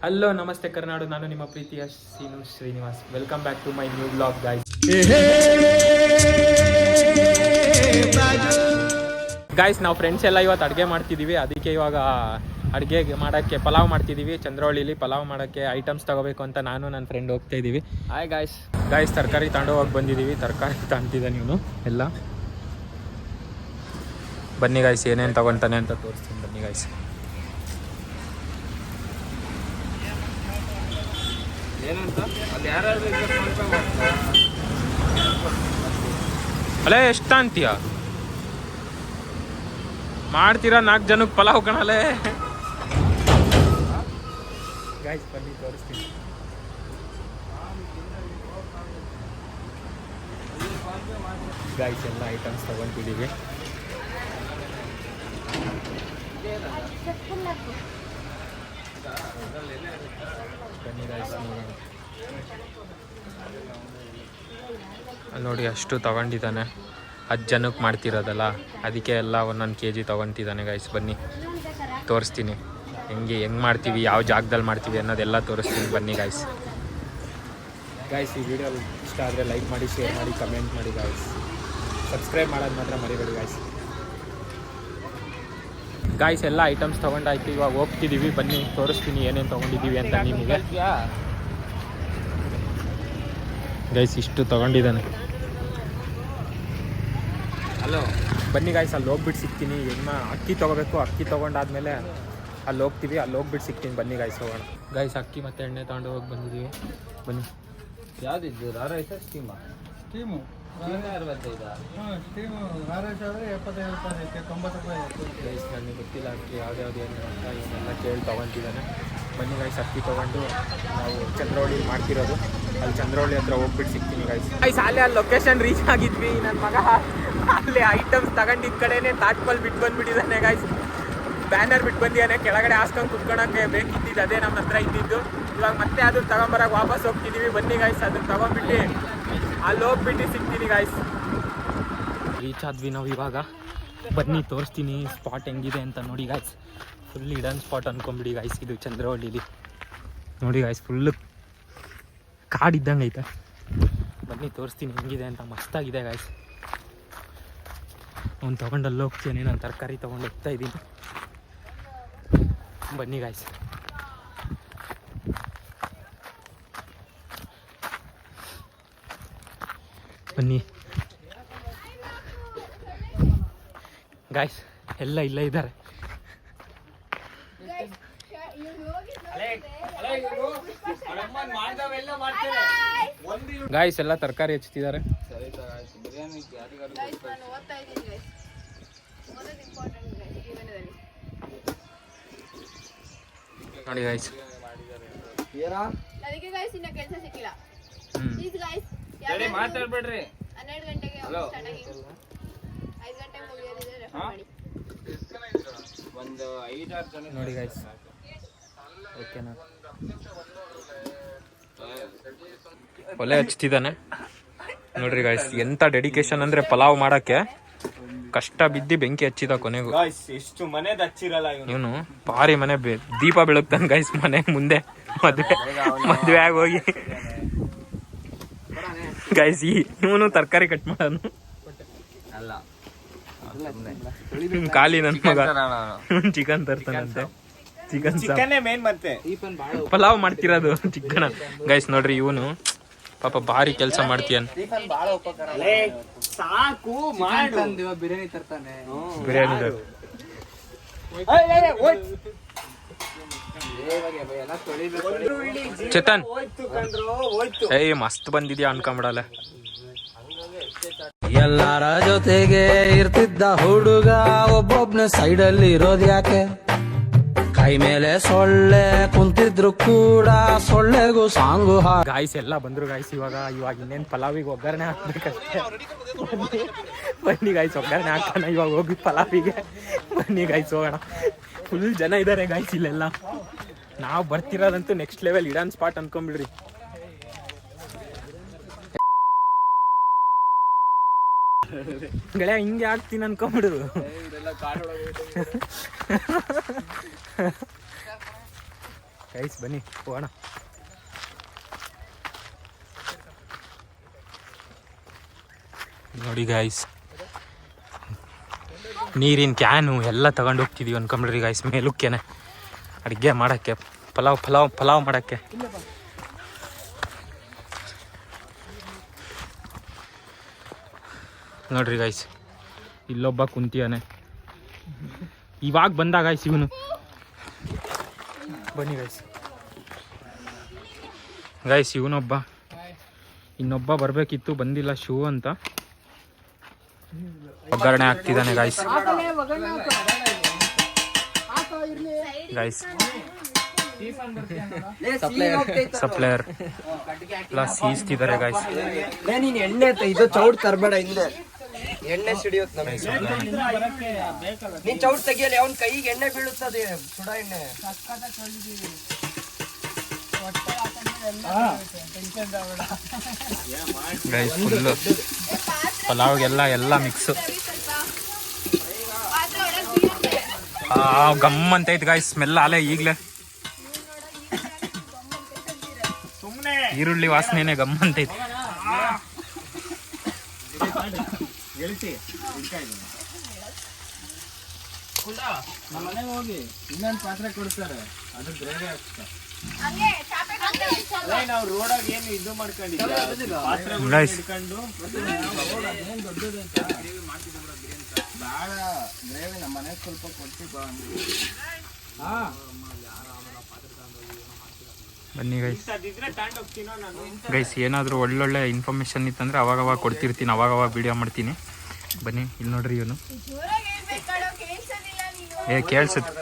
Hello ನಮಸ್ತೆ ಕರ್ನಾಡು, ನಾನು ನಿಮ್ಮ ಪ್ರೀತಿಯ Seenu Srinivas. Welcome back to my new blog guys. ನಾವು ಫ್ರೆಂಡ್ಸ್ ಎಲ್ಲ ಇವತ್ತು ಅಡುಗೆ ಮಾಡ್ತಿದ್ದೀವಿ. ಅದಕ್ಕೆ ಇವಾಗ ಅಡುಗೆ ಮಾಡೋಕ್ಕೆ ಪಲಾವ್ ಮಾಡ್ತಿದ್ದೀವಿ. ಚಂದ್ರವಳ್ಳಿಲಿ ಪಲಾವ್ ಮಾಡೋಕ್ಕೆ ಐಟಮ್ಸ್ ತಗೋಬೇಕು ಅಂತ ನಾನು ನನ್ನ ಫ್ರೆಂಡ್ ಹೋಗ್ತಾ ಇದ್ದೀವಿ. ಹಾಯ್ ಗಾಯ್ಸ್ ತರಕಾರಿ ತಗೊಂಡು ಹೋಗಿ ಬಂದಿದ್ದೀವಿ. ತರಕಾರಿ ತಗೊಂತಿದ್ದೆ ನೀನು ಎಲ್ಲ. ಬನ್ನಿ ಗಾಯ್ಸ್, ಏನೇನು ತಗೊತಾನೆ ಅಂತ ತೋರಿಸ್ತೀನಿ. ಬನ್ನಿ ಗಾಯ್ಸ್. ಅಲ್ಲೇ ಎಷ್ಟು ಅಂತೀಯ ಮಾಡ್ತೀರಾ? 4 ಜನಕ್ಕೆ ಪಲಾವ್ ಕಣಲೆ ಗಾಯ್ಸ್. ಬನ್ನಿ ತೋರಿಸ್ತೀನಿ. ಗಾಯ್ಸ್ ಎಲ್ಲ ಐಟಮ್ಸ್ ತಗೊಂತಿದ್ದೀವಿ. ಬನ್ನಿ ಗಾಯ್ಸ್ ನೋಡಿ, ಅಷ್ಟು ತಗೊಂಡಿದ್ದಾನೆ. 10 ಜನಕ್ಕೆ ಮಾಡ್ತಿರೋದಲ್ಲ, ಅದಕ್ಕೆ ಎಲ್ಲ ಒಂದೊಂದು kg ತೊಗೊತಿದ್ದಾನೆ ಗಾಯ್ಸ್. ಬನ್ನಿ ತೋರಿಸ್ತೀನಿ ಹೆಂಗೆ ಮಾಡ್ತೀವಿ, ಯಾವ ಜಾಗದಲ್ಲಿ ಮಾಡ್ತೀವಿ ಅನ್ನೋದೆಲ್ಲ ತೋರಿಸ್ತೀನಿ. ಬನ್ನಿ ಗಾಯ್ಸ್. ಈ ವಿಡಿಯೋ ಇಷ್ಟ ಆದರೆ ಲೈಕ್ ಮಾಡಿ, ಶೇರ್ ಮಾಡಿ, ಕಮೆಂಟ್ ಮಾಡಿ ಗಾಯ್ಸ್. ಸಬ್ಸ್ಕ್ರೈಬ್ ಮಾಡೋದು ಮಾತ್ರ ಮರಿಬೇಡಿ ಗಾಯ್ಸ್. ಎಲ್ಲ ಐಟಮ್ಸ್ ತೊಗೊಂಡಾಯ್ತು, ಇವಾಗ ಹೋಗ್ತಿದ್ದೀವಿ. ಬನ್ನಿ ತೋರಿಸ್ತೀನಿ ಏನೇನು ತೊಗೊಂಡಿದ್ದೀವಿ ಅಂತ ನಿಮಗೆ. ಗೈಸ್ ಇಷ್ಟು ತೊಗೊಂಡಿದ್ದಾನೆ. ಹಲೋ ಬನ್ನಿ ಗಾಯ್ಸ್, ಅಲ್ಲಿ ಹೋಗ್ಬಿಟ್ಟು ಸಿಗ್ತೀನಿ. ಅಕ್ಕಿ ತೊಗೋಬೇಕು. ಅಕ್ಕಿ ತೊಗೊಂಡಾದ್ಮೇಲೆ ಅಲ್ಲಿ ಹೋಗ್ತೀವಿ. ಅಲ್ಲಿ ಹೋಗ್ಬಿಟ್ಟು ಸಿಗ್ತೀನಿ. ಬನ್ನಿ ಗಾಯ್ಸ್, ಹೋಗೋಣ. ಗಾಯ್ಸ್ ಅಕ್ಕಿ ಮತ್ತು ಎಣ್ಣೆ ತೊಗೊಂಡು ಹೋಗಿ ಬಂದಿದ್ದೀವಿ. ಬನ್ನಿ. ಯಾವುದಿದ್ದು ರಾರೈಸ ಸ್ಟೀಮು? ಸ್ಟೀಮು 65 ರಾರೈಸ್ ಆದರೆ 75 ರೂಪಾಯಿ ಐತೆ, 90 ರೂಪಾಯಿ ಐತೆ. ಗೈಸ್ ನನಗೆ ಗೊತ್ತಿಲ್ಲ ಅಕ್ಕಿ ಯಾವ್ದು ಏನು ಅಂತ, ಇವನ್ನೆಲ್ಲ ಕೇಳಿ ತೊಗೊತಿದ್ದಾನೆ. ಬನ್ನಿ ಗಾಯ್ಸ್, ಅಕ್ಕಿ ತೊಗೊಂಡು ನಾವು ಚಂದ್ರವಳ್ಳಿ ಮಾಡ್ತಿರೋದು. ಅಲ್ಲಿ ಚಂದ್ರವಳ್ಳಿ ಹತ್ರ ಹೋಗ್ಬಿಟ್ಟು ಸಿಗ್ತೀನಿ ಗಾಯ್ಸ್. ಅಲ್ಲಿ ಲೊಕೇಶನ್ ರೀಚ್ ಆಗಿದ್ವಿ. ನನ್ನ ಮಗ ಅಲ್ಲಿ ಐಟಮ್ಸ್ ತಗೊಂಡಿದ್ದ ಕಡೆನೇ ತಾಟ್ಪಲ್ ಬಿಟ್ಟು ಬಂದುಬಿಟ್ಟಿದ್ದಾನೆ ಗಾಯ್ಸ್. ಬ್ಯಾನರ್ ಬಿಟ್ಟು ಬಂದಿದ್ದಾನೆ. ಕೆಳಗಡೆ ಹಾಸ್ಕೊಂಡು ಕುತ್ಕೊಳಕ್ಕೆ ಬೇಕಿದ್ದಿದ್ದು ಅದೇ ನಮ್ಮ ಹತ್ರ ಇದ್ದಿದ್ದು. ಇವಾಗ ಮತ್ತೆ ಅದನ್ನ ತಗೊಂಬರಕ್ಕೆ ವಾಪಸ್ ಹೋಗ್ತಿದ್ದೀವಿ. ಬನ್ನಿ ಗಾಯ್ಸ್, ಅದನ್ನ ತಗೊಂಡ್ಬಿಟ್ಟು ಅಲ್ಲಿ ಹೋಗ್ಬಿಟ್ಟು ಸಿಗ್ತೀನಿ ಗಾಯ್ಸ್. ರೀಚ್ ಆದ್ವಿ ನಾವು ಇವಾಗ. ಬನ್ನಿ ತೋರಿಸ್ತೀನಿ ಸ್ಪಾಟ್ ಹೆಂಗಿದೆ ಅಂತ. ನೋಡಿ ಗಾಯ್ಸ್, ಫುಲ್ ಹಿಡನ್ ಸ್ಪಾಟ್ ಅನ್ಕೊಂಬಿಡಿ ಗಾಯ್ಸ್. ಇದು ಚಂದ್ರವಳ್ಳಿಲಿ ನೋಡಿ ಗಾಯ್ಸ್, ಫುಲ್ಲು ಕಾಡಿದ್ದಂಗೆ ಐತೆ. ಬನ್ನಿ ತೋರಿಸ್ತೀನಿ ಹೆಂಗಿದೆ ಅಂತ. ಮಸ್ತಾಗಿದೆ ಗಾಯ್ಸ್. ಅವ್ನು ತೊಗೊಂಡು ಅಲ್ಲಿ ಹೋಗ್ತೀನಿ. ನಾನು ತರಕಾರಿ ತೊಗೊಂಡು ಹೋಗ್ತಾ ಇದ್ದೀನಿ. ಬನ್ನಿ ಗಾಯ್ಸ್. ಬನ್ನಿ ಗಾಯ್ಸ್, ಎಲ್ಲ ಇಲ್ಲೇ ಇದ್ದಾರೆ ಗಾಯ್ಸ್. ಎಲ್ಲ ತರಕಾರಿ ಹೆಚ್ಚುತ್ತಿದ್ದಾರೆ. ನೋಡಿ ಗಾಯ್ಸ್, ಮಾತಾಡ್ಬೇಡ್ರಿ. 12 ಗಂಟೆಗೆ ಸ್ಟಾರ್ಟ್ ಆಗಿ 5 ಗಂಟೆಗೆ ಮುಗಿಯೋದಿದೆ. ಒಂದು 5-6 ಜನ ನೋಡಿ ಗಾಯ್ಸ್. ಓಕೆನಾ? ಒಲೆ ಹಚ್ತಿದ್ದಾನೆ ನೋಡ್ರಿ ಗಾಯ್ಸ್. ಎಂತ ಡೆಡಿಕೇಶನ್ ಅಂದ್ರೆ ಪಲಾವ್ ಮಾಡಕ್ಕೆ ಕಷ್ಟ ಬಿದ್ದು ಬೆಂಕಿ ಹಚ್ಚಿದ ಕೊನೆಗೂ. ಎಷ್ಟು ಮನೆದ ಹಚ್ಚಿರಲ್ಲ ಇವನು ಭಾರಿ ಮನೆ ದೀಪ ಬೆಳಗ್ತಾನೆ ಗಾಯ್ಸ್. ಮನೆ ಮುಂದೆ ಮದ್ವೆ ಆಗಿ ಹೋಗಿ ಗಾಯ್ಸ್. ಇವನು ತರಕಾರಿ ಕಟ್ ಮಾಡೋನು ಅಲ್ಲ, ಖಾಲಿ ನನ್ನ ಮಗ ಚಿಕನ್ ತರ್ತಾನಂತೆ. ಚಿಕನ್ ಮೇನ್ ಮತ್ತೆ ಪಲಾವ್ ಮಾಡ್ತಿರೋದು ಚಿಕನ್ ಗೈಸ್. ನೋಡ್ರಿ ಇವನು ಪಾಪ ಭಾರಿ ಕೆಲಸ ಮಾಡ್ತೀಯನ್. ಸಾಕು ಬಿರಿಯಾನಿ ತರ್ತಾನೆ. ಬಿರಿಯಾನಿ ಚೇತನ್ ಏಯ್ ಮಸ್ತ್ ಬಂದಿದ್ಯಾ ಅನ್ಕೊಂಬಿಡಲ್ಲ. ಎಲ್ಲರ ಜೊತೆಗೆ ಇರ್ತಿದ್ದ ಹುಡುಗ ಒಬ್ಬೊಬ್ನ ಸೈಡಲ್ಲಿ ಇರೋದ್ ಯಾಕೆ? ಕೈ ಮೇಲೆ ಸೊಳ್ಳೆ ಕುಂತಿದ್ರು ಕೂಡ ಸೊಳ್ಳೆಗೂ ಸಾಂಗು. ಗಾಯ್ಸ್ ಎಲ್ಲ ಬಂದ್ರು ಗಾಯ್ಸ್. ಇವಾಗ ಇನ್ನೇನು ಪಲಾವಿಗೆ ಒಗ್ಗರಣೆ ಹಾಕ್ಬೇಕಷ್ಟೇ. ಬನ್ನಿ ಗಾಯ್ಸ್, ಒಗ್ಗರಣೆ ಹಾಕೋಣ ಇವಾಗ ಹೋಗಿ ಪಲಾವಿಗೆ. ಬನ್ನಿ ಗಾಯ್ಸ್ ಹೋಗೋಣ. ಫುಲ್ ಜನ ಇದ್ದಾರೆ ಗಾಯ್ಸ್ ಇಲ್ಲೆಲ್ಲ. ನಾವು ಬರ್ತಿರೋದಂತೂ ನೆಕ್ಸ್ಟ್ ಲೆವೆಲ್ ಇಡನ್ ಸ್ಪಾಟ್ ಅನ್ಕೊಂಬಿಡ್ರಿ. ಗೆಳೆಯ ಹಿಂಗೆ ಆಗ್ತೀನಿ ಅನ್ಕೊಂಬಿಡು. ಗೈಸ್ ಬನ್ನಿ ಹೋಗೋಣ. ನೋಡಿ ಗೈಸ್, ನೀರಿನ ಕ್ಯಾನು ಎಲ್ಲ ತಗೊಂಡು ಹೋಗ್ತಿದ್ದೀವಿ ಅನ್ಕೊಂಬಿಡ್ರಿ ಗೈಸ್. ಮೇಲುಕ್ಕೇನೆ ಅಡುಗೆ ಮಾಡೋಕ್ಕೆ, ಪಲಾವ್ ಮಾಡೋಕ್ಕೆ. ನೋಡ್ರಿ ಗೈಸ್, ಇಲ್ಲೊಬ್ಬ ಕುಂತಿಯಾನೆ. ಇವಾಗ ಬಂದ ಗೈಸ್ ಇವನು. ಬನ್ನಿ ಗೈಸ್ ಇವನೊಬ್ಬ, ಇನ್ನೊಬ್ಬ ಬರಬೇಕಿತ್ತು, ಬಂದಿಲ್ಲ ಶೂ ಅಂತ. ಒಗ್ಗರಣೆ ಹಾಕ್ತಿದ್ದಾನೆ ಗೈಸ್. ಸಪ್ಲೈಯರ್ ಎಲ್ಲ ಸೀಸ್ತಿದ್ದಾರೆ ಗೈಸ್. ನೀನ್ ಎಣ್ಣೆ ಇದು ಚೌಡ್ ತರಬೇಡ, ಹಿಂದೆ ಎಣ್ಣೆ ಸಿಡಿಯುತ್ತೆ ನಮಗೆ. ನೀನ್ ಚೌಡ್ ತೆಗಿಯಲಿ, ಅವನ್ ಕೈಗೆ ಎಣ್ಣೆ ಬೀಳುತ್ತದೆ, ಸುಡ ಎಣ್ಣೆ. ಗೈಸ್ ಫುಲ್ಲು ಪಲಾವ್ಗೆಲ್ಲ ಮಿಕ್ಸು. ಗಮ್ ಅಂತ ಐತೆ ಗೈಸ್, ಸ್ಮೆಲ್ ಅಲೆ ಈಗಲೇ. ಈರುಳ್ಳಿ ವಾಸನೆನೇ ಗಮ್ ಅಂತೈತೆ. ನಮ್ಮನೆ ಹೋಗಿ ಇನ್ನೊಂದು ಪಾತ್ರೆ ಕೊಡ್ತಾರೆ, ಅದು ಗ್ರೇವಿ ಹಾಕ್ತಾರೆ. ನಾವು ರೋಡಾಗ ಏನು ಇದು ಮಾಡ್ಕೊಂಡಿದ್ವಿ, ಭಾಳ ಗ್ರೇವಿ ನಮ್ಮ ಮನೆಗೆ ಸ್ವಲ್ಪ ಕೊಡ್ತೀವಿ. ಬನ್ನಿ ಗೈಸ್, ಏನಾದರೂ ಒಳ್ಳೊಳ್ಳೆ ಇನ್ಫಾರ್ಮೇಷನ್ ಇತ್ತಂದರೆ ಅವಾಗವಾಗ ಕೊಡ್ತಿರ್ತೀನಿ, ಅವಾಗವಾಗ ವಿಡಿಯೋ ಮಾಡ್ತೀನಿ. ಬನ್ನಿ ಇಲ್ಲಿ ನೋಡ್ರಿ ಇವನು. ಕೇಳಿಸುತ್ತೆ.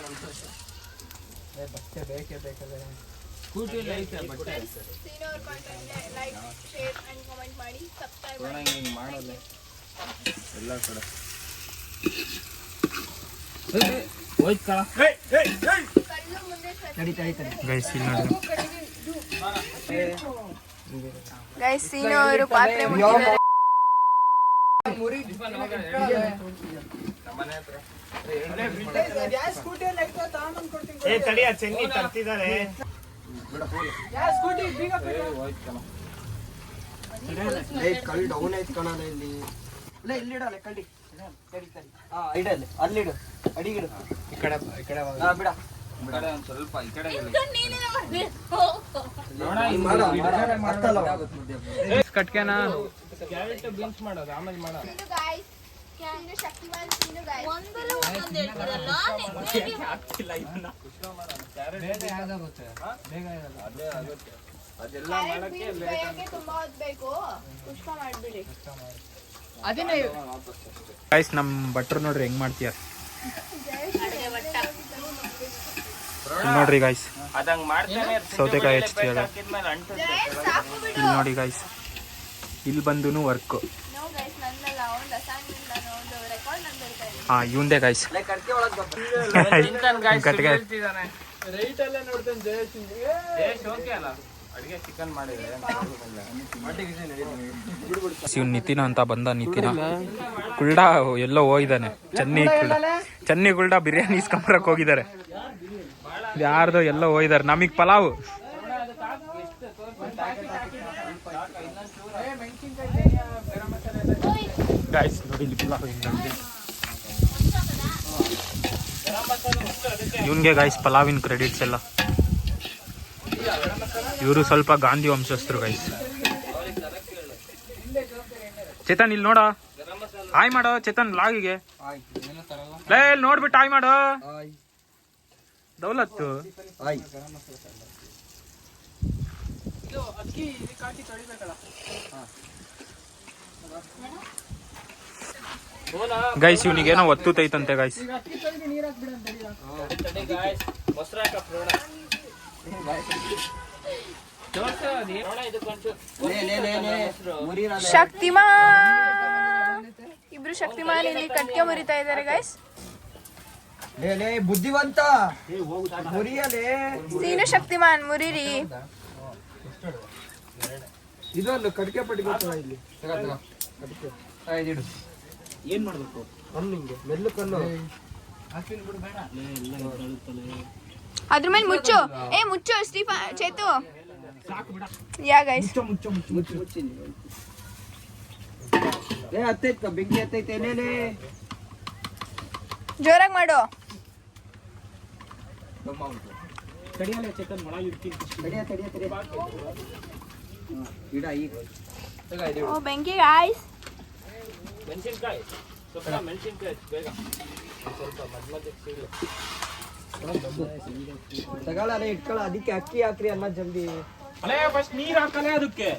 ಎಲ್ಲ ಕಡೆ ಗೈಸ್ ಇಲ್ಲಿ ನೋಡಿ ಗೈಸ್, ಸೀನು ಅವರು ಪಾತ್ರೆ ಮುಟ್ಟಿದ್ದಾರೆ. ಚೆನ್ನಿ ತರ್ತಿದ್ದಾರೆ. ಕಳ್ಳಿ ಡೌನ್ ಐತ್ ಕಣಲ್ಲ ಇಲ್ಲಿ. ಇಲ್ಲಿಡಲ್ಲ ಕಳ್ಳಿ, ಇಡಲ್ಲ ಅಲ್ಲಿಡು, ಅಡಿಗಿಡು. ಈ ಕಡೆ ಬಿಡ, ಸ್ವಲ್ಪ ಈ ಕಡೆ ಕಟ್ಕೆನಾ ಬೀನ್ಸ್ ಮಾಡೋದು ಆಮೇಲೆ ಮಾಡೋದು. ಅದೆಲ್ಲ ಮಾಡಕ್ಕೆ ತುಂಬಾ ಹೊತ್ಬೇಕು, ಪುಷ್ಪ ಮಾಡ್ಬಿಡಿ. ಗೈಸ್ ನಮ್ಮ ಭಟ್ರು ನೋಡ್ರಿ ಹೆಂಗ್ ಮಾಡ್ತೀಯ ನೋಡ್ರಿ ಗೈಸ್. ಅದಂಗ್ ಮಾಡ್ತಾನೆ, ಸೌತೆಕಾಯಿ ಹೆಚ್ಚಿದೆ. ಇಲ್ಲಿ ನೋಡಿ ಗೈಸ್, ಇಲ್ಲಿ ಬಂದು ವರ್ಕ್. ಇವಂದೇ ಗೈಸ್ ಕಟ್ಗೆ. ನಿತಿನ ಅಂತ ಬಂದ. ನಿತಿನ ಕುಲ್ಡಾ ಎಲ್ಲೋ ಹೋಗಿದ್ದಾನೆ. ಚನ್ನಿ ಕುಲ್ಡಾ ಬಿರಿಯಾನಿ ಇಸ್ಕೊಂಬರಕ್ ಹೋಗಿದ್ದಾರೆ. ಯಾರ್ದು ಎಲ್ಲೋ ಹೋಗಿದ್ದಾರೆ. ನಮಗ್ ಪಲಾವ್. ಗೈಸ್ ನೋಡಿ ಇಲ್ಲಿ ಪಲಾವ್ ಹೆಂಗಿದೆ. ಇವನ್ಗೆ ಗೈಸ್ ಪಲಾವಿನ ಕ್ರೆಡಿಟ್ಸ್ ಎಲ್ಲ. ಇವರು ಸ್ವಲ್ಪ ಗಾಂಧಿ ವಂಶಸ್ಥರು ಗೈಸ್. ಚೇತನ್ ಇಲ್ಲಿ ನೋಡ, ಹಾಯ್ ಮಾಡೋ ಚೇತನ್ ಲಾಗಿಗೆ. ಲೇ ನೋಡ್ಬಿಟ್ಟು ಹಾಯ್ ಮಾಡೋ. ದೌಲತ್ತು ಗೈಸ್, ಇವನಿಗೇನೋ ಒತ್ತುತೈತಂತೆ ಗೈಸ್. ಶಕ್ತಿಮಾನ್, ಇಬ್ರು ಶಕ್ತಿಮಾನ್ ಇಲ್ಲಿ ಕಟ್ಕೆ ಮುರಿತಾ ಇದ್ದಾರೆ ಗೈಸ್. ಬುದ್ಧಿವಂತ ಸೀನು ಶಕ್ತಿಮಾನ್ ಮುರಿರಿ. ಇದೊಂದು ಕಟ್ಕೆ ಪಟ್ಟಿಗೆ ಇಲ್ಲಿ ಏನ್ ಮಾಡ್ಬೇಕು? ಕಣ್ಣಿಂಗೆ ಮೆಲ್ಲು ಕಲ್ಲು ಅದ್ರ ಮೇಲೆ ಮುಚ್ಚು. ಮುಚ್ಚು ಸ್ಟೀಫಾ ಚೇತು. ಯಾ ಗೈಸ್ ಮುಚ್ಚಿ ಹತ್ತೈತ ಬೆಂಕಿ ಹತ್ತೈತೆ ಎಲೆಲೆ ಜೋರಾಗಿ ಮಾಡು. ತಡಿಯಲ್ಲ ಚೇತನ್ ಒಳಗೆ ಇರ್ತೀನಿ. ತಡಿಯ ಇಡ ಈಗ ಓ ಬೆಂಕಿ ಗಾಯ್ಸ್. ಮೆಣಸಿನ್ಕಾಯಿ ಸ್ವಲ್ಪ ಮೆಣಸಿನ್ಕಾಯಿ ಬೇಗ ಸ್ವಲ್ಪ ಮಧ್ಯ ಸಿಗಲಿ. ತಗೊಳ್ಳಲ್ಲ ಇಟ್ಕೊಳ್ಳ. ಅದಕ್ಕೆ ಅಕ್ಕಿ ಹಾಕ್ರಿ ಅನ್ನ ಜಲ್ದಿ. ಅಲ್ಲೇ ಫಸ್ಟ್ ನೀರ್ ಹಾಕಲ್ಲ ಅದಕ್ಕೆ.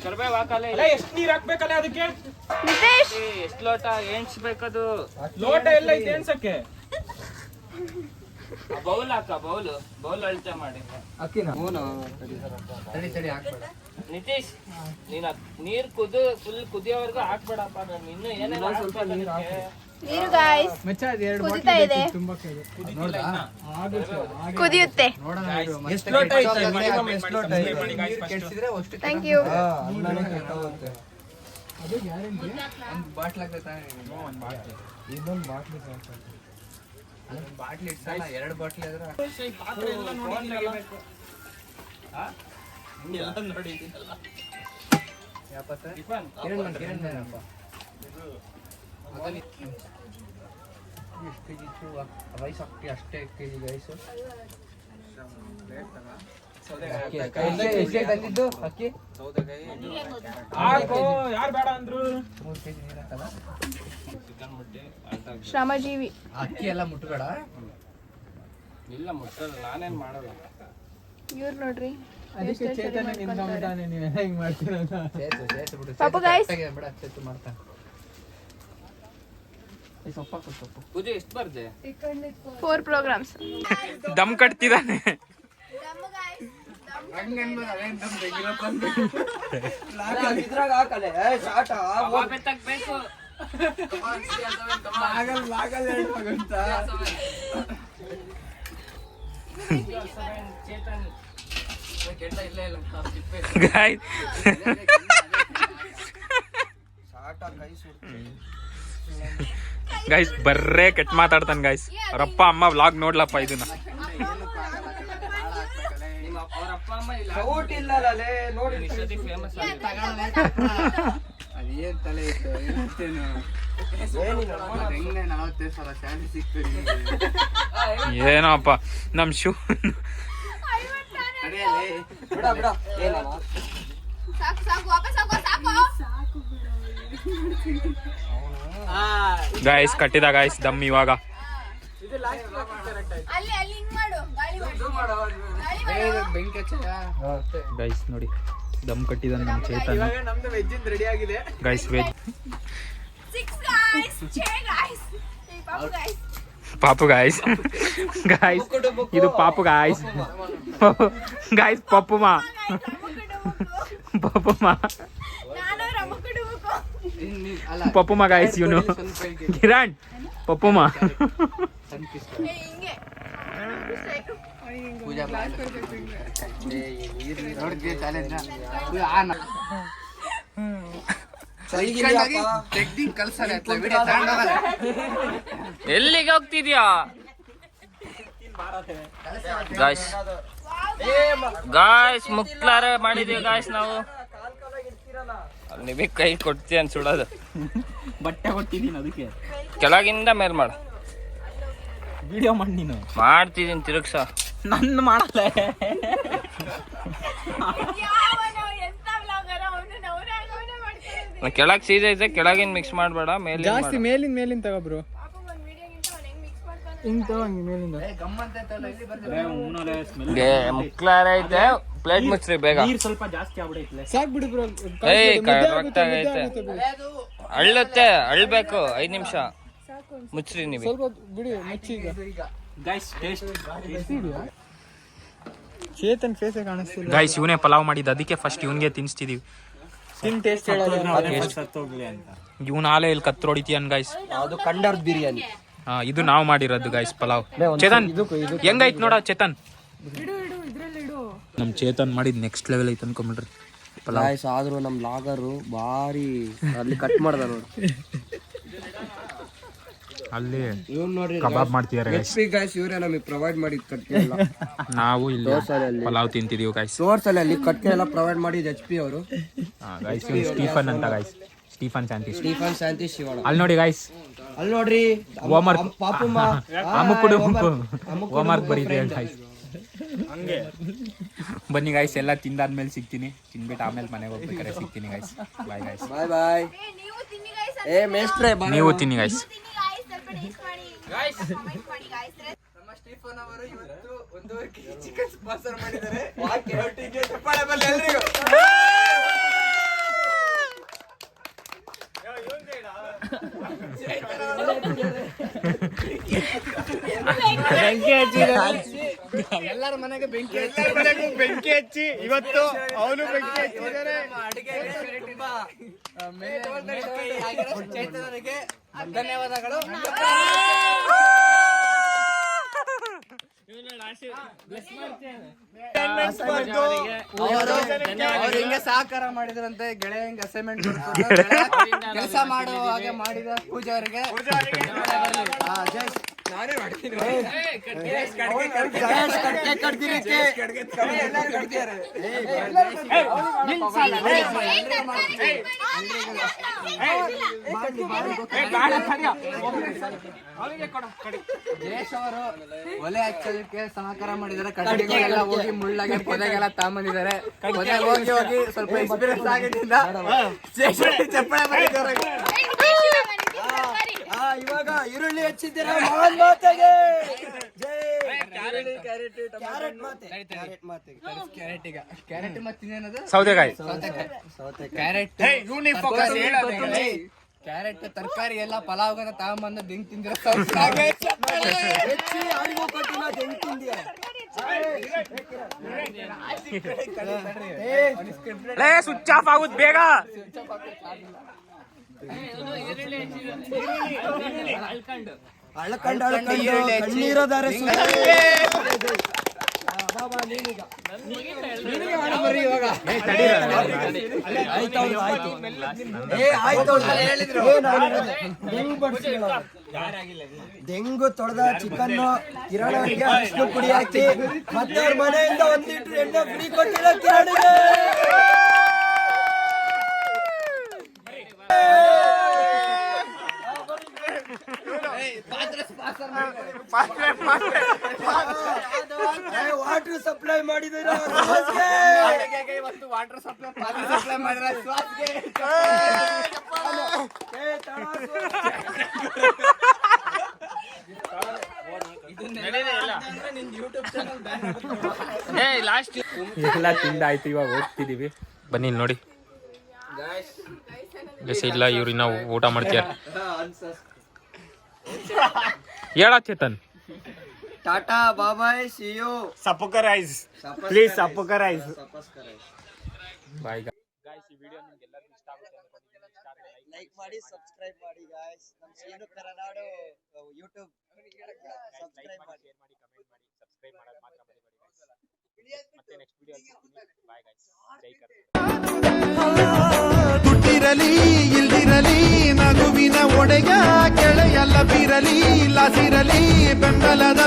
ಕರ್ಬೇವ್ ಹಾಕಲ್ಲ. ಎಷ್ಟು ನೀರ್ ಹಾಕ್ಬೇಕಲ್ಲ ಅದಕ್ಕೆ? ನಿತೇಶ್ ಎಷ್ಟು ಲೋಟ ಎಣ್ಸ್ಬೇಕದು? ಲೋಟ ಎಲ್ಲ ಐತೆ ಎಣ್ಸಕ್ಕೆ. ಬೌಲ್ ಹಾಕ, ಬೌಲ್ ಅಳತೆ ಮಾಡಿ. ಅಕ್ಕಿನ ನಿತೀಶ್ ನೀನ್ ನೀರ್ ಫುಲ್ ಕುದಿಯೋವರೆಗೂ ಹಾಕ್ಬೇಡಪ್ಪ. ನಾನು ಇನ್ನು ಏನೇನು ಸ್ವಲ್ಪ ನೀರು ಗಾಯ್ಸ್ ಕುದಿತಾ ಇದೆ. ಕುದಿಯುತ್ತೆ. ಎಷ್ಟು ಲೋಟ ಐತೆ? Thank you. ಎರಡು ಬಾಟ್ಲಿ ಆದ್ರೆ ಎಷ್ಟು ಕೆಜಿ ಇತ್ತು ರೈಸ್ ಹಾಕಿ ಅಷ್ಟೇ ಕೆಜಿ ರೈಸು. ಎಷ್ಟೇ ತಂದಿದ್ದು ಅಕ್ಕಿ? ಯಾರು ಬೇಡ ಅಂದ್ರು? 3 ಕೆಜಿ ನೀರು ಹಾಕಲ್ಲ. ಶ್ರಮಜೀವಿ. ಅಕ್ಕಿ ಎಲ್ಲ ಮುಟ್ಬೇಡ. ಇಲ್ಲ ಮುಟ್ಟಲ್ಲ, ನಾನೇನ್ ಮಾಡಲ್ಲ. ಇವ್ರು ನೋಡ್ರಿ ಅದಕ್ಕೆ ಚೇತನ ನಿಂತ್ಕೊಂಡ್ಬಿಟ್ಟಾನೆ. ನೀವು ಹೆಂಗ್ ಮಾಡ್ತೀರಲ್ಲ. ಬಿಡು ಪಾಪು guys. ಬಿಡ ಚೇತು ಮಾಡ್ತಾನೆ. ಸೊಪ್ಪ ಹಾಕು ಸೊಪ್ಪು. ಪೂಜೆ ಎಷ್ಟು ಬರ್ದೆ? 4 ಪ್ರೋಗ್ರಾಮ್ಸ್. ದಮ್ ಕಟ್ತಿದ್ದಾನೆ. ಇದ್ರಾಗ ಹಾಕಲೆ ಶಾಟ ಬೇಕು. ಗೈಸ್ ಬರ್ರೇ ಕೆಟ್ಟ ಮಾತಾಡ್ತಾನೆ ಗೈಸ್. ಅವ್ರಪ್ಪ ಅಮ್ಮ ವ್ಲಾಗ್ ನೋಡ್ಲಪ್ಪ ಇದನ್ನ. ಅವ್ರ ಅಪ್ಪ ಅಮ್ಮ ಇಲ್ಲ ಔಟ್ ಇಲ್ಲ ನೋಡಿ ಫೇಮಸ್ ಅದೇನ್ ತಲೆ ಇತ್ತು ಏನೋಪ್ಪ ನಮ್ ಶೂ ಬಿಡ ಬಿಡ ಗಾಯ್ಸ್ ಕಟ್ಟಿದ ಗಾಯ್ಸ್ ದಮ್ ಇವಾಗ. ಗೈಸ್ ನೋಡಿ ದಮ್ ಕಟ್ಟಿದಾನೆ ನಮ್ ಚೇತನ್. ನಮ್ದು ವೆಜ್ ರೆಡಿ ಆಗಿದೆ ಗೈಸ್ ವೆಜ್. ಪಾಪು ಗಾಯ್ಸ್ ಗಾಯ್ಸ್ ಇದು ಪಾಪು ಗಾಯ್ಸ್ ಗಾಯ್ಸ್ ಪಪ್ಪುಮಾ ಪಪ್ಪುಮಾ ಪಪ್ಪುಮಾ ಗಾಯ್ಸ್ ಇವನು ಕಿರಣ್ ಪಪ್ಪುಮಾ. ಎಲ್ಲಿಗೆ ಹೋಗ್ತಿದ್ಯಾ ಗಾಯ್ಸ್? ಗಾಯ್ಸ್ ಮುಕ್ಲಾರ ಮಾಡಿದೀವಿ ಗಾಯ್ಸ್ ನಾವು. ನಿಮಗೆ ಕೈ ಕೊಡ್ತೀಯ ಅನ್ಸುಡೋದು. ಬಟ್ಟೆ ಕೊಟ್ಟಿದ್ದೀನಿ ಅದಕ್ಕೆ ಕೆಳಗಿಂದ ಮೇಲ್ ಮಾಡ. ವಿಡಿಯೋ ಮಾಡಿ ನೀನು. ಮಾಡ್ತಿದ್ದೀನಿ ತಿರುಗ್ಸ. ನನ್ನ ಮಾಡಲ್ಲ. ಕೆಳಗ್ ಸೀದಾ ಐತೆ, ಕೆಳಗಿನ ಮಿಕ್ಸ್ ಮಾಡಬೇಡ. ಮೇಲೆ ಜಾಸ್ತಿ ಮೇಲಿಂದ ತಗೋಬ್ರು. ಮುಕ್ಲಾರ ಐತೆ. ಪ್ಲೇಟ್ ಮುಚ್ಚ್ರಿ ಬೇಗ. ನೀರ್ ಸ್ವಲ್ಪ ಜಾಸ್ತಿ ಆಗ್ಬಿಡೈತೆ. ಸಾಕ್ ಬಿಡು ಬ್ರೋ. ಐತೆ ಅಳ್ಳುತ್ತೆ, ಅಳ್ಬೇಕು. 5 ನಿಮಿಷ ಮುಚ್ಚ್ರಿ ನೀವು. ಸ್ವಲ್ಪ ಬಿಡಿ ಮುಚ್ಚಿ. ಗೈಸ್ ಟೇಸ್ಟ್ ಚೇತನ್ ಫೇಸ್ ಕಾಣಿಸ್ತಿಲ್ಲ. ಗೈಸ್ ಇವನೇ ಪಲಾವ್ ಮಾಡಿದ್ದು, ಅದಕ್ಕೆ ಫಸ್ಟ್ ಇವನ್ಗೆ ತಿನ್ಸ್ತಿದೀವಿ. ಟೇಸ್ಟ್ ಇವನ್ ಆಲೆ ಇಲ್ಲಿ ಕತ್ತು ಹೊಡಿತೀಯನ್ ಗೈಸ್. ಅದು ಕಂಡರ್ ಬಿರಿಯಾನಿ. ಇದು ನಾವು ಮಾಡಿರೋದು ಗೈಸ್ ಪಲಾವ್. ಚೇತನ್ ಹೆಂಗೈತ್ ನೋಡ ಚೇತನ್. ನಮ್ ಚೇತನ್ ಮಾಡಿದ್ ನೆಕ್ಸ್ಟ್ ಲೆವೆಲ್ ಐತೆ ಅನ್ಕೊಂಬಿಡ್ರಿ ಪಲಾವ್. ಆದ್ರೂ ನಮ್ ಲಾಗರು ಬಾರಿ ಅಲ್ಲಿ ಕಟ್ ಮಾಡ್ದ ನೋಡಿ. ಅಲ್ಲಿ ಇವ್ನು ನೋಡ್ರಿ ಕಬಾಬ್ ಮಾಡ್ತಿದ್ದಾರೆ guys. ಎಚ್ ಪಿ ಗಾಯ್ಸ್ ಇವರೇ ನಮಗೆ ಪ್ರೊವೈಡ್ ಮಾಡಿದ್ ಕಟ್ಕೆ ಎಲ್ಲ. ನಾವು ಇಲ್ಲಿ ಪಲಾವ್ ತಿಂತಿದೀವಿ ಗಾಯ್ಸ್. ಸೋರ್ಸಲ್ಲಿ ಅಲ್ಲಿ ಕಟ್ಕೆ ಎಲ್ಲ ಪ್ರೊವೈಡ್ ಮಾಡಿದ್ ಎಚ್ ಪಿ ಅವರು. ಗಾಯ್ಸ್ ಸ್ಟೀಫನ್ ಅಂತ ಗಾಯ್ಸ್, ಸ್ಟೀಫನ್ ಶಾಂತಿ. ಸ್ಟೀಫನ್ ಶಾಂತಿ ಶಿವಣ. ಅಲ್ಲಿ ನೋಡಿ ಗಾಯ್ಸ್, ಅಲ್ಲಿ ನೋಡ್ರಿ ಹೋಮ್ವರ್ಕ್ ಪಾಪಮ್ಮ ಅಮ್ಮುಕುಡು ಹೋಮ್ವರ್ಕ್ ಬರೀತೀವಿ ಗಾಯ್ಸ್. ಹಂಗೆ ಬನ್ನಿ ಗಾಯ್ಸ್, ಎಲ್ಲ ತಿಂದಾದ್ಮೇಲೆ ಸಿಗ್ತೀನಿ. ತಿನ್ಬಿಟ್ಟು ಆಮೇಲೆ ಮನೆಗೆ ಹೋಗ್ಬೇಕಾದ್ರೆ ಸಿಗ್ತೀನಿ ಗಾಯ್ಸ್. Bye guys. ಬಾಯ್ ಬಾಯ್. ಏ ಮೇಸ್ಟ್ರೆ ನೀವು ತಿನ್ನಿ ಗಾಯ್ಸ್. ನಮ್ಮ ಸ್ಟೀಫನ್ ಅವರು ಇವತ್ತು 1.5 kg ಚಿಕನ್ ಸ್ಪಾನ್ಸರ್ ಮಾಡಿದ್ದಾರೆ. ವಾಕೆ ಒಟ್ಟಿಗೆ ಚಪ್ಪಾಳೆ ಬರಲಿ ಎಲ್ರಿಗೂ. ಎಲ್ಲರ ಮನೆಗೆ ಬೆಂಕಿ ಹಚ್ಚಿ ಇವತ್ತು ಅವನು ಬೆಂಕಿ ಹಚ್ಚಿದ್ದಾರೆ. ಚೈತನ್ಯರಿಗೆ ಧನ್ಯವಾದಗಳು. ಅವರು ಹಿಂಗೆ ಸಹಕಾರ ಮಾಡಿದ್ರಂತೆ. ಗೆಳೆಯ ಹಿಂಗೆ ಅಸೈನ್ಮೆಂಟ್ ಕೆಲಸ ಮಾಡೋ ಹಾಗೆ ಮಾಡಿದ ಪೂಜಾ ಅವರಿಗೆ ನಾನೇ ಮಾಡ್ತೀನಿ. ಜಯೇಶ್ ಅವರು ಒಲೆ ಹಚ್ಚೋದಕ್ಕೆ ಸಹಕಾರ ಮಾಡಿದ್ದಾರೆ. ಕಟ್ಟಿಗೆಲ್ಲ ಹೋಗಿ ಮುಳ್ಳಾಗೆ ಪೊದೆಗೆಲ್ಲ ತಗೊಂಬಂದಿದ್ದಾರೆ. ಪೊದೆ ಹೋಗಿ ಹೋಗಿ ಸ್ವಲ್ಪ ಎಕ್ಸ್ಪೀರಿಯನ್ಸ್ ಆಗಿದ್ದರಿಂದ ಚಪ್ಪಳೆ ಮಾಡಿದ್ದಾರೆ. ಇವಾಗ ಈರುಳ್ಳಿ ಹೆಚ್ಚಿದ್ದೀರಾ ಮಹಾನ್ ಮಾತೆಗೆ ಜೈ. ಕ್ಯಾರೆಟ್ ಮತ್ತೆ ಸೌತೆಕಾಯಿ, ಕ್ಯಾರೆಟ್ ತರಕಾರಿ ಎಲ್ಲ ಪಲಾವ್ಗನ ತಗೊಂಬಂದು ಬೆಂಗ್ ತಿಂದಿರೋ ಸ್ವಿಚ್ ಆಫ್ ಆಗುದು ಬೇಗ. ನೀರೋದಾರೆ ಡೆಂಗು ತೊಳೆದ ಚಿಕನ್ ಕಿರಣ್ ಅವರಿಗೆ ಅಷ್ಟು ಪುಡಿ ಹಾಕಿ ಮತ್ತೆ ಅವ್ರ ಮನೆಯಿಂದ 1 ಲೀಟರ್ ಎಣ್ಣೆ ಪುಡಿ ಕೊಟ್ಟಿರೋ ಕಿರಣಿಗೆ ವಾಟರ್ ಸಪ್ಲೈ ಮಾಡಿದ್ರೆ ವಾಟರ್ ಸಪ್ಲೈ ಮಾಡಿದ್ರೆ ಎಲ್ಲ ತಿಂದಾಯ್ತು, ಇವಾಗ ಹೋಗ್ತಿದೀವಿ. ಬನ್ನಿ ನೋಡಿ ಇಲ್ಲ, ಇವ್ರಿನ್ನ ಊಟ ಮಾಡ್ತೀಯ. ಹೇಳ Chetan. Tata bye bye see you. ಸಪೋಕರೈಸ್ ಪ್ಲೀಸ್, ಸಪೋಕರೈಸ್. ಬಾಯ್ ಗಾಯ್ಸ್, ಈ ವಿಡಿಯೋ ನಿಮಗೆ ಎಲ್ಲರಿಗೂ ಇಷ್ಟ ಆಗುತ್ತೆ ಅನ್ಕೊಂಡಿದ್ದೀನಿ. ಲೈಕ್ ಮಾಡಿ, ಸಬ್ಸ್ಕ್ರೈಬ್ ಮಾಡಿ ಗಾಯ್ಸ್. ನಮ್ಮ ಸೀನು ಕರನಾಡು ಯೂಟ್ಯೂಬ್ ಸಬ್ಸ್ಕ್ರೈಬ್ ಮಾಡಿ, ಶೇರ್ ಮಾಡಿ, ಕಮೆಂಟ್ ಮಾಡಿ, ಸಬ್ಸ್ಕ್ರೈಬ್ ಮಾಡೋದು ಮಾತ್ರ ಮರಿಬೇಡಿ ಗಾಯ್ಸ್. ಮತ್ತೆ ನೆಕ್ಸ್ಟ್ ವಿಡಿಯೋ ಸಿಗ್ತೀನಿ. Bye guys. ಜೈ ಕರ್ನಾಟಕ. ದುಡ್ಡಿರಲಿ ಇಲ್ದಿರಲಿ ನಗುವಿನ ಒಡೆಯ ಗೆಳೆಯಲ್ಲ ಬಿರಲಿ ಲಾಸಿರಲಿ ಬೆಂಬಲದ